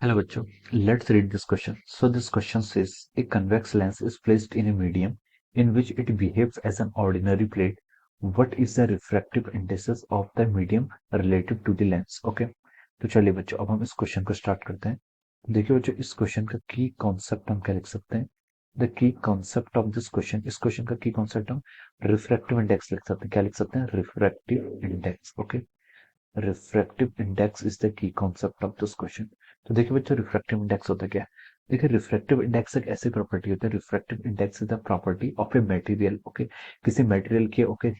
Hello बच्चों, let's read this question. So this question says a convex lens is placed in a medium in which it behaves as an ordinary plate. What is the refractive indices of the medium relative to the lens? Okay, तो चलिए बच्चों अब हम इस question को start करते हैं। देखिए बच्चों इस क्वेश्चन का की कॉन्सेप्ट हम क्या लिख सकते हैं। The key concept of this question, इस क्वेश्चन का की कॉन्सेप्ट हम रिफ्रैक्टिव इंडेक्स लिख सकते हैं। क्या लिख सकते हैं? Refractive index. Okay, refractive index is the key concept of this question. तो देखिए बच्चों रिफ्रैक्टिव इंडेक्स होता क्या है। देखिए रिफ्रैक्टिव इंडेक्स एक ऐसी प्रॉपर्टी होती है, refractive index is the property of a material. Okay, किसी मटेरियल के, ओके,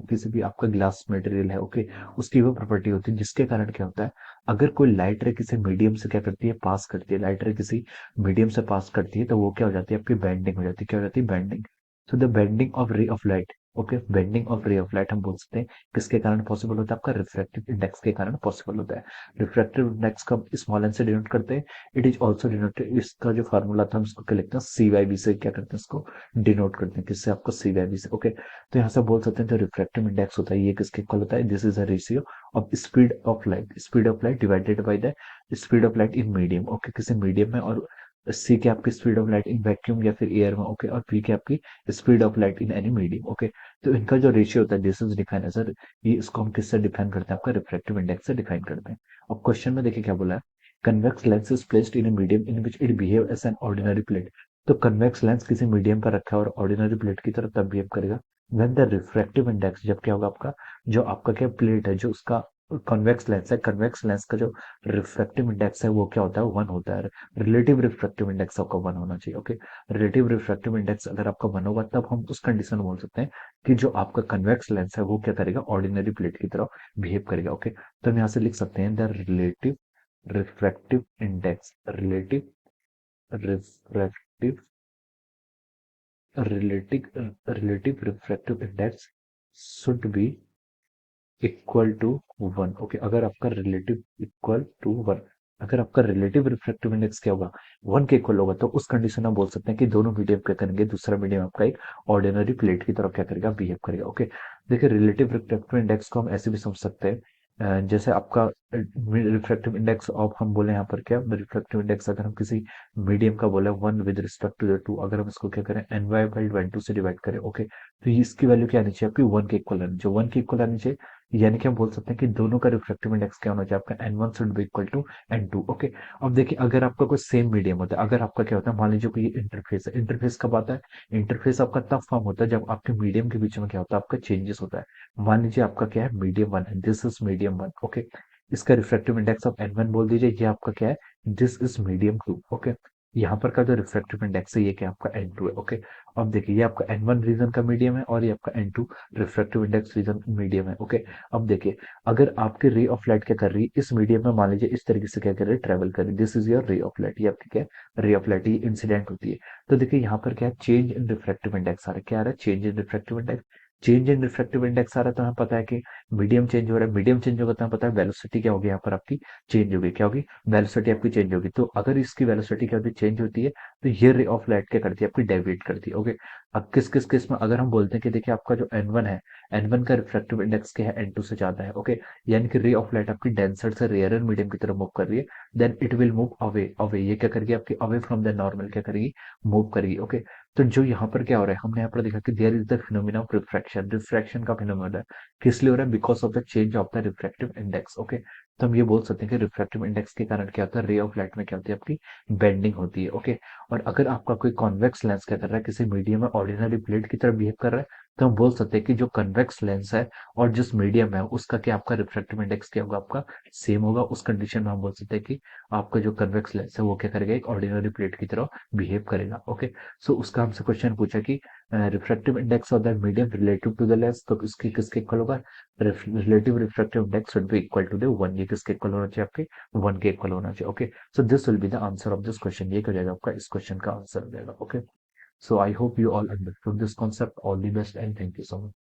किसी भी आपका ग्लास मटेरियल है, ओके, उसकी वो प्रॉपर्टी होती है जिसके कारण क्या होता है, अगर कोई लाइट रे किसी मीडियम से क्या करती है, पास करती है, लाइट रे किसी मीडियम से पास करती है तो वो क्या हो जाती है, आपकी बेंडिंग हो जाती है। क्या हो जाती है? बेंडिंग। तो द बेंडिंग ऑफ रे of light, okay, bending of रे ऑफ लाइट हम बोल सकते हैं किसके कारण पॉसिबल होता है? आपका रिफ्रैक्टिव इंडेक्स के कारण पॉसिबल होता है। रिफ्रैक्टिव इंडेक्स को हम स्मॉल एन से डिनोट करते हैं। इट इज ऑल्सो डिनोटेड, इसका जो फार्मूला था हम इसको क्या लिखते हैं? सी वाई बी से क्या करते हैं, इसको डिनोट करते हैं। किससे? आपको सी वाई बी से। ओके, तो यहाँ से बोल सकते हैं जो रिफ्रैक्टिव इंडेक्स होता है ये किसके इक्वल होता है? This is a ratio of speed of light divided by the speed of light in medium. Okay, किसी मीडियम में, और सी की आपकी speed of light in vacuum या फिर एयर में, ओके, और पी की आपकी speed of light in any medium. Okay, तो इनका जो रेशियो होता है दिस इज डिफाइन एज, ये इसको हम किससे डिफाइन करते हैं? आपका रिफ्रैक्टिव इंडेक्स से डिफाइन करते हैं। अब क्वेश्चन में देखिए क्या बोला है, convex lens is placed in a medium in which it behave as an ordinary plate. तो कन्वेक्स लेंस किसी मीडियम पर रखा है और ऑर्डिनरी प्लेट की तरह तब बिहेव करेगा व्हेन द रिफ्रैक्टिव इंडेक्स, जब क्या होगा आपका, जो आपका क्या प्लेट है, जो उसका कन्वेक्स लेंस है, कन्वेक्स लेंस का जो रिफ्रैक्टिव इंडेक्स है वो क्या होता है? वन होता है। रिलेटिव रिफ्रैक्टिव इंडेक्स आपका वन होना चाहिए। ओके, रिलेटिव रिफ्रैक्टिव इंडेक्स अगर आपका वन होगा तब हम उस कंडीशन में बोल सकते हैं कि जो आपका कन्वेक्स लेंस है वो क्या करेगा? ऑर्डिनरी प्लेट की तरह बिहेव करेगा। ओके, तो हम यहाँ से लिख सकते हैं the relative refractive index, relative refractive relative relative refractive index should be equal to one. Okay, अगर आपका रिलेटिव इक्वल टू वन, अगर आपका रिलेटिव रिफ्रैक्टिव इंडेक्स क्या होगा? वन के इक्वल होगा, तो उस कंडीशन में बोल सकते हैं कि दोनों मीडियम क्या करेंगे, दूसरा मीडियम आपका एक ऑर्डिनरी प्लेट की तरफ क्या करेगा? बिहेव करेगा। ओके, देखिए रिलेटिव रिफ्रैक्टिव इंडेक्स को हम ऐसे भी समझ सकते हैं, जैसे आपका रिफ्रैक्टिव इंडेक्स ऑफ, हम बोले यहाँ पर क्या, रिफ्रैक्टिव इंडेक्स अगर हम किसी मीडियम का बोले one with respect to the two, अगर हम इसको क्या करें, n y by one two से डिवाइड करें। ओके, तो इसकी वैल्यू क्या आनी चाहिए? आपकी वन के इक्वल आनी चाहिए, वन के इक्वल आनी चाहिए। यानी कि हम बोल सकते हैं कि दोनों का रिफ्रैक्टिव इंडेक्स क्या होना चाहिए? आपका n one should be equal to n two. Okay, अब देखिए अगर आपका कोई सेम मीडियम होता है, अगर आपका क्या होता है, मान लीजिए कोई इंटरफेस है, इंटरफेस कब आता है? इंटरफेस आपका तब फॉर्म होता है जब आपके मीडियम के बीच में क्या होता है? आपका चेंजेस होता है। मान लीजिए आपका क्या है? मीडियम वन है, this is medium one. Okay, इसका refractive index of n one बोल दीजिए, ये आपका क्या है? This is medium two. Okay, यहाँ पर का जो रिफ्रैक्टिव इंडेक्स है ये क्या आपका एन टू है। ओके, अब देखिए ये आपका एन वन रीजन का मीडियम है और ये आपका n two refractive index region medium है। ओके, अब देखिए अगर आपकी रे ऑफ लाइट क्या कर रही है इस मीडियम में, मान लीजिए इस तरीके से क्या कर रही है? ट्रेवल कर रही है, दिस इज योर रे ऑफ लाइट, ये आपकी क्या है? रे ऑफ लाइट, ये इंसिडेंट होती है। तो देखिए यहाँ पर क्या है? चेंज इन रिफ्रैक्टिव इंडेक्स आ रहा है। क्या आ रहा है? Change in refractive index. Change in refractive index आ रहा है तो हमें पता है कि मीडियम चेंज हो रहा है, मीडियम चेंज होगा तो हमें पता है वेलोसिटी क्या होगी, यहाँ पर आपकी चेंज होगी। क्या होगी? वेलोसिटी आपकी चेंज होगी। तो अगर इसकी वेलोसिटी क्या होती है? चेंज होती है, तो ये रे ऑफ लाइट क्या करती है? आपकी डेविएट करती है। ओके, अब किस किस केस में अगर हम बोलते हैं कि देखिए आपका जो एन वन है, एन वन का रिफ्रैक्टिव इंडेक्स क्या है? एन टू से ज्यादा है। ओके, यानी कि रे ऑफ लाइट आपकी डेंसर से रेयरर मीडियम की तरफ मूव कर रही है, then it will move away. Away ये क्या करेगी? आपकी अवे फ्रॉम द नॉर्मल क्या करेगी? मूव करेगी। ओके, तो जो यहाँ पर क्या हो रहा है, हमने यहाँ पर देखा कि there is the phenomena of refraction, refraction का फिनोमिना है। किस लिए हो रहा है? Because of the change of the refractive index. Okay, तो हम ये बोल सकते हैं कि रिफ्रैक्टिव इंडेक्स के कारण क्या होता है? रे ऑफ लाइट में क्या होती है? आपकी बेंडिंग होती है। ओके, और अगर आपका कोई कॉन्वेक्स लेंस क्या कर रहा है? किसी मीडियम में ऑर्डिनरी प्लेट की तरह बिहेव कर रहा है, तो हम बोल सकते हैं कि जो कन्वेक्स लेंस है और जिस मीडियम है उसका क्या, आपका रिफ्रैक्टिव इंडेक्स क्या होगा? आपका सेम होगा। उस कंडीशन में हम बोल सकते हैं कि आपका जो कन्वेक्स लेंस है वो क्या करेगा? एक ऑर्डिनरी प्लेट की तरह बिहेव करेगा। ओके, सो उसका हमसे क्वेश्चन पूछा कि refractive index of the medium relative to the lens, तो इसकी किसके इक्वल होगा? Relative refractive index should be equal to the one. ये किसके इक्वल होना चाहिए? आपके वन के इक्वल होना चाहिए। Okay, so this will be the answer of this question. ये क्या हो जाएगा? आपका इस क्वेश्चन का आंसर हो जाएगा। Okay, so I hope you all understood this concept. All the best and thank you so much.